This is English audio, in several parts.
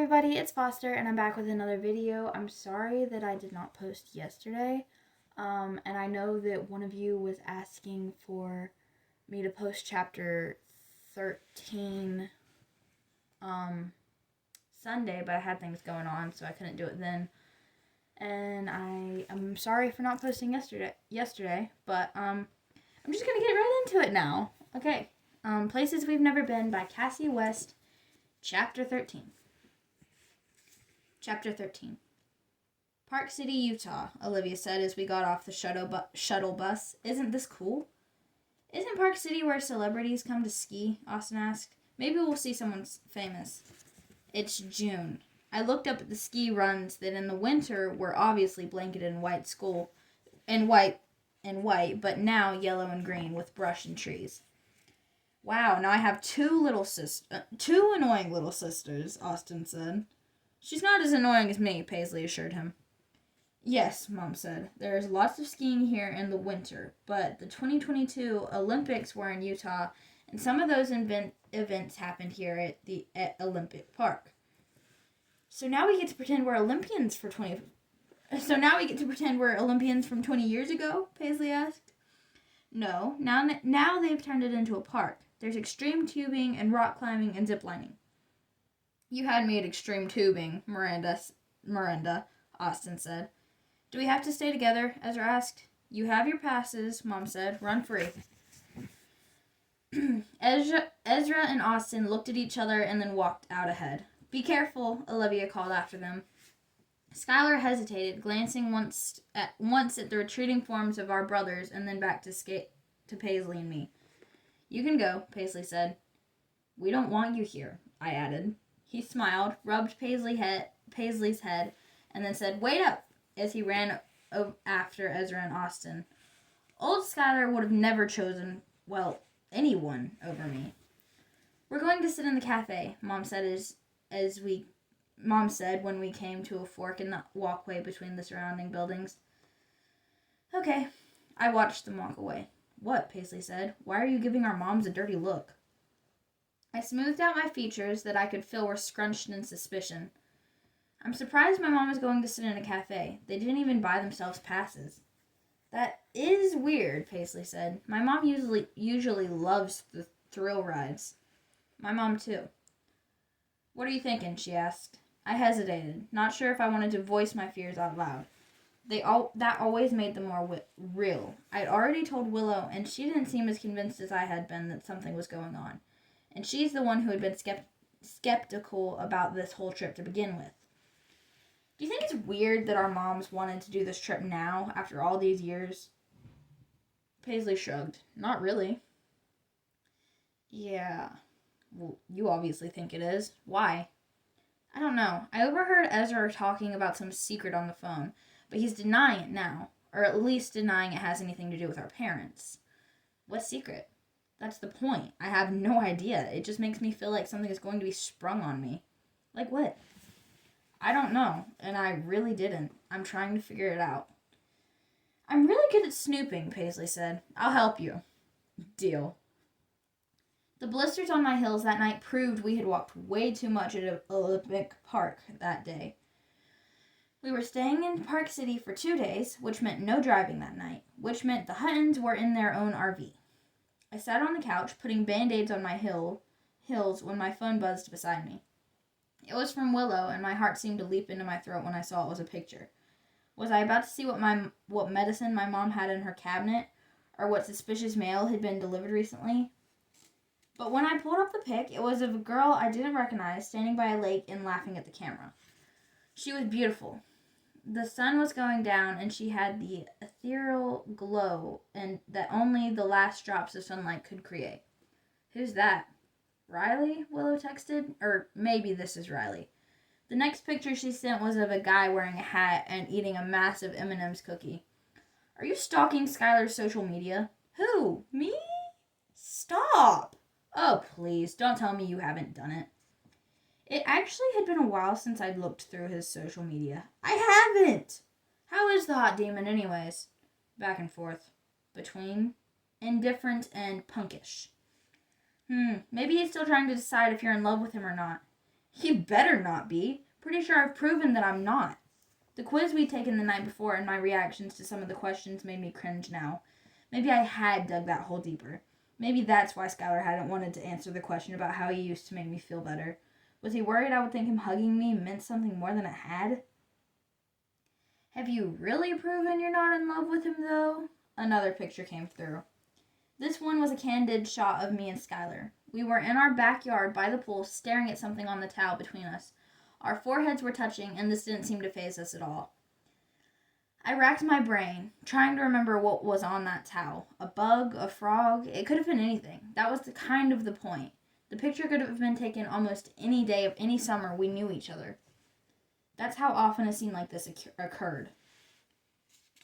everybody, it's Foster and I'm back with another video. I'm sorry that I did not post yesterday. And I know that one of you was asking for me to post chapter 13 Sunday, but I had things going on, so I couldn't do it then. And I'm sorry for not posting yesterday, but I'm just gonna get right into it now. Okay. Places We've Never Been by Kasie West, Chapter 13. Chapter 13. Park City, Utah, Olivia said as we got off the shuttle bus. Isn't this cool? Isn't Park City where celebrities come to ski? Austin asked. Maybe we'll see someone famous. It's June. I looked up at the ski runs that in the winter were obviously blanketed in white, but now yellow and green with brush and trees. Wow, now I have two annoying little sisters, Austin said. She's not as annoying as me, Paisley assured him. Yes, Mom said. There is lots of skiing here in the winter, but the 2022 Olympics were in Utah, and some of those events happened here at Olympic Park. So now we get to pretend we're Olympians from 20 years ago, Paisley asked. No, now they've turned it into a park. There's extreme tubing and rock climbing and ziplining. You had me at extreme tubing, Miranda, Austin said. Do we have to stay together? Ezra asked. You have your passes, Mom said. Run free. Ezra and Austin looked at each other and then walked out ahead. Be careful, Olivia called after them. Skylar hesitated, glancing once at the retreating forms of our brothers and then back to Paisley and me. You can go, Paisley said. We don't want you here, I added. He smiled, rubbed Paisley's head, and then said, Wait up, as he ran after Ezra and Austin. Old Skylar would have never chosen, anyone over me. We're going to sit in the cafe, Mom said when we came to a fork in the walkway between the surrounding buildings. Okay. I watched them walk away. What? Paisley said. Why are you giving our moms a dirty look? I smoothed out my features that I could feel were scrunched in suspicion. I'm surprised my mom is going to sit in a cafe. They didn't even buy themselves passes. That is weird, Paisley said. My mom usually loves the thrill rides. My mom too. What are you thinking? She asked. I hesitated, not sure if I wanted to voice my fears out loud. That always made them more real. I'd already told Willow, and she didn't seem as convinced as I had been that something was going on. And she's the one who had been skeptical about this whole trip to begin with. Do you think it's weird that our moms wanted to do this trip now, after all these years? Paisley shrugged. Not really. Yeah. Well, you obviously think it is. Why? I don't know. I overheard Ezra talking about some secret on the phone, but he's denying it now, or at least denying it has anything to do with our parents. What secret? That's the point. I have no idea. It just makes me feel like something is going to be sprung on me. Like what? I don't know, and I really didn't. I'm trying to figure it out. I'm really good at snooping, Paisley said. I'll help you. Deal. The blisters on my heels that night proved we had walked way too much at Olympic Park that day. We were staying in Park City for 2 days, which meant no driving that night, which meant the Huttons were in their own RV. I sat on the couch, putting Band-Aids on my heels when my phone buzzed beside me. It was from Willow, and my heart seemed to leap into my throat when I saw it was a picture. Was I about to see what medicine my mom had in her cabinet, or what suspicious mail had been delivered recently? But when I pulled up the pic, it was of a girl I didn't recognize standing by a lake and laughing at the camera. She was beautiful. The sun was going down, and she had the ethereal glow and that only the last drops of sunlight could create. Who's that? Riley? Willow texted. Or maybe this is Riley. The next picture she sent was of a guy wearing a hat and eating a massive M&M's cookie. Are you stalking Skylar's social media? Who? Me? Stop! Oh, please, don't tell me you haven't done it. It actually had been a while since I'd looked through his social media. I haven't! How is the hot demon anyways? Back and forth. Between indifferent and punkish. Maybe he's still trying to decide if you're in love with him or not. He better not be. Pretty sure I've proven that I'm not. The quiz we'd taken the night before and my reactions to some of the questions made me cringe now. Maybe I had dug that hole deeper. Maybe that's why Skylar hadn't wanted to answer the question about how he used to make me feel better. Was he worried I would think him hugging me meant something more than it had? Have you really proven you're not in love with him, though? Another picture came through. This one was a candid shot of me and Skylar. We were in our backyard by the pool, staring at something on the towel between us. Our foreheads were touching, and this didn't seem to faze us at all. I racked my brain, trying to remember what was on that towel. A bug, a frog, it could have been anything. That was the point. The picture could have been taken almost any day of any summer we knew each other. That's how often a scene like this occurred.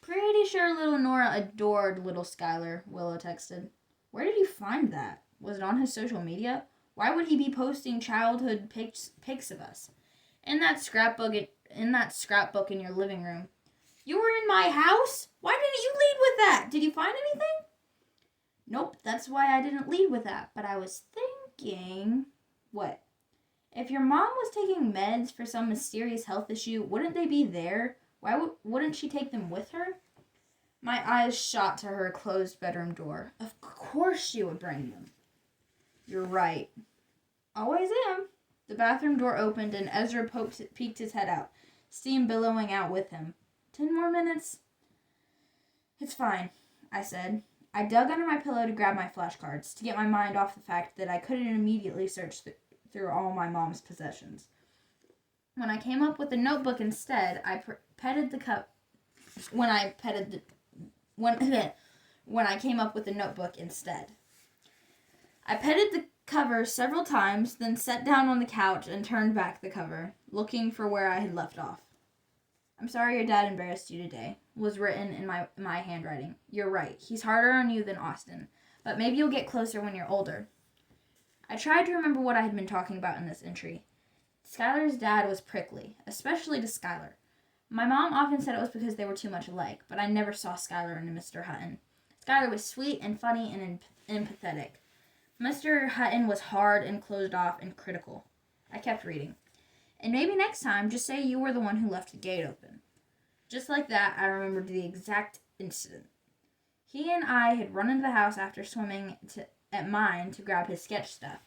Pretty sure little Nora adored little Skylar, Willow texted. Where did you find that? Was it on his social media? Why would he be posting childhood pics of us? In that scrapbook in your living room. You were in my house? Why didn't you lead with that? Did you find anything? Nope, that's why I didn't lead with that. But I was thinking... What? If your mom was taking meds for some mysterious health issue, wouldn't they be there? Why wouldn't she take them with her? My eyes shot to her closed bedroom door. Of course she would bring them. You're right. Always am. The bathroom door opened and Ezra peeked his head out, steam billowing out with him. 10 more minutes? It's fine, I said. I dug under my pillow to grab my flashcards, to get my mind off the fact that I couldn't immediately search through all my mom's possessions. When I came up with the notebook instead, I petted the cup. When I came up with the notebook instead, I petted the cover several times, then sat down on the couch and turned back the cover, looking for where I had left off. I'm sorry your dad embarrassed you today, was written in my handwriting. You're right. He's harder on you than Austin, but maybe you'll get closer when you're older. I tried to remember what I had been talking about in this entry. Skylar's dad was prickly, especially to Skylar. My mom often said it was because they were too much alike, but I never saw Skylar into Mr. Hutton. Skylar was sweet and funny and empathetic. Mr. Hutton was hard and closed off and critical. I kept reading. And maybe next time, just say you were the one who left the gate open. Just like that, I remembered the exact incident. He and I had run into the house after swimming at mine to grab his sketch stuff.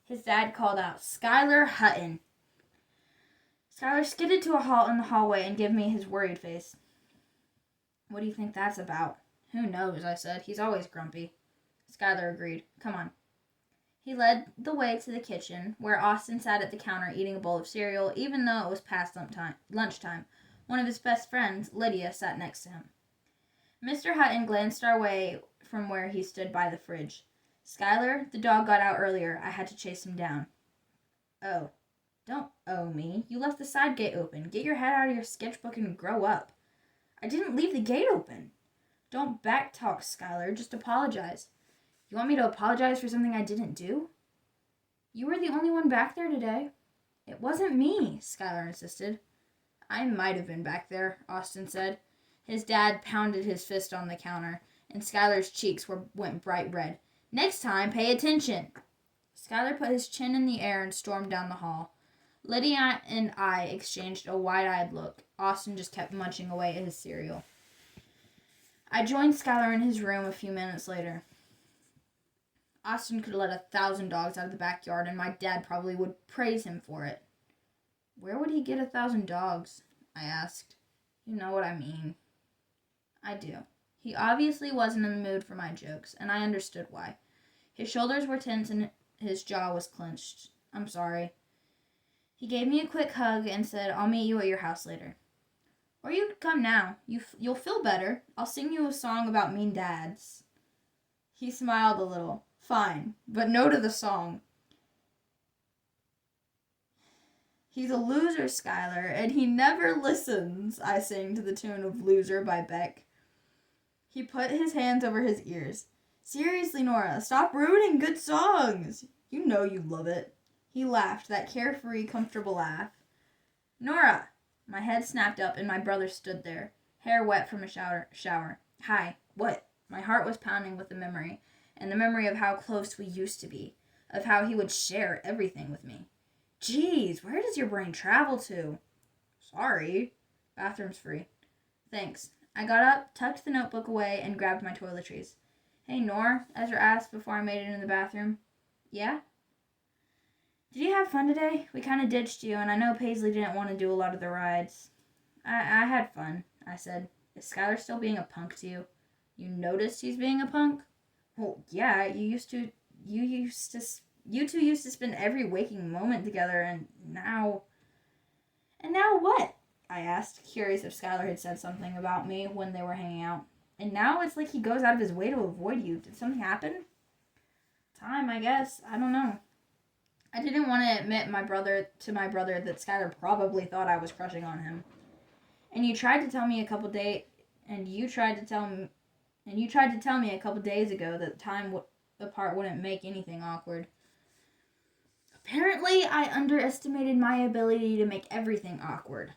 His dad called out, Skylar Hutton. Skylar skidded to a halt in the hallway and gave me his worried face. What do you think that's about? Who knows, I said. He's always grumpy. Skylar agreed. Come on. He led the way to the kitchen, where Austin sat at the counter eating a bowl of cereal, even though it was past lunchtime. One of his best friends, Lydia, sat next to him. Mr. Hutton glanced our way from where he stood by the fridge. Skylar, the dog got out earlier. I had to chase him down. Oh. Don't owe me. You left the side gate open. Get your head out of your sketchbook and grow up. I didn't leave the gate open. Don't backtalk, Skylar. Just apologize. You want me to apologize for something I didn't do? You were the only one back there today. It wasn't me, Skylar insisted. I might have been back there, Austin said. His dad pounded his fist on the counter, and Skylar's cheeks went bright red. Next time, pay attention. Skylar put his chin in the air and stormed down the hall. Lydia and I exchanged a wide-eyed look. Austin just kept munching away at his cereal. I joined Skylar in his room a few minutes later. Austin could let 1,000 dogs out of the backyard, and my dad probably would praise him for it. Where would he get 1,000 dogs? I asked. You know what I mean. I do. He obviously wasn't in the mood for my jokes, and I understood why. His shoulders were tense and his jaw was clenched. I'm sorry. He gave me a quick hug and said, I'll meet you at your house later. Or you could come now. You'll feel better. I'll sing you a song about mean dads. He smiled a little. Fine, but no to the song. He's a loser, Skylar, and he never listens, I sang to the tune of Loser by Beck. He put his hands over his ears. Seriously, Nora, stop ruining good songs. You know you love it. He laughed, that carefree, comfortable laugh. Nora! My head snapped up and my brother stood there, hair wet from a shower. Hi. What? My heart was pounding with the memory, and the memory of how close we used to be, of how he would share everything with me. Jeez, where does your brain travel to? Sorry. Bathroom's free. Thanks. I got up, tucked the notebook away, and grabbed my toiletries. Hey, Nor, Ezra asked before I made it in the bathroom. Yeah? Did you have fun today? We kind of ditched you, and I know Paisley didn't want to do a lot of the rides. I had fun, I said. Is Skylar still being a punk to you? You noticed he's being a punk? Well, yeah, you two used to spend every waking moment together, and now... And now what? I asked, curious if Skylar had said something about me when they were hanging out. And now it's like he goes out of his way to avoid you. Did something happen? Time, I guess. I don't know. I didn't want to admit to my brother that Skylar probably thought I was crushing on him. And you tried to tell me a couple days ago that time apart wouldn't make anything awkward. Apparently, I underestimated my ability to make everything awkward.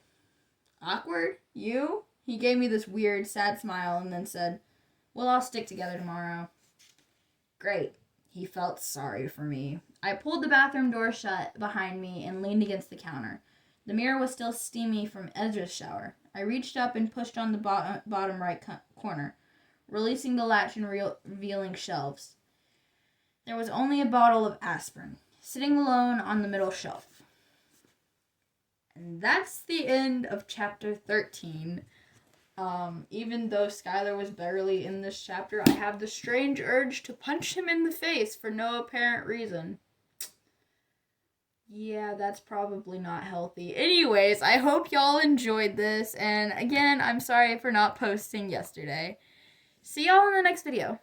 Awkward? You? He gave me this weird, sad smile and then said, "We'll all stick together tomorrow." Great. He felt sorry for me. I pulled the bathroom door shut behind me and leaned against the counter. The mirror was still steamy from Ezra's shower. I reached up and pushed on the bottom right corner, releasing the latch and revealing shelves. There was only a bottle of aspirin, sitting alone on the middle shelf. And that's the end of chapter 13. Even though Skylar was barely in this chapter, I have the strange urge to punch him in the face for no apparent reason. Yeah, that's probably not healthy. Anyways, I hope y'all enjoyed this, and again, I'm sorry for not posting yesterday. See y'all in the next video.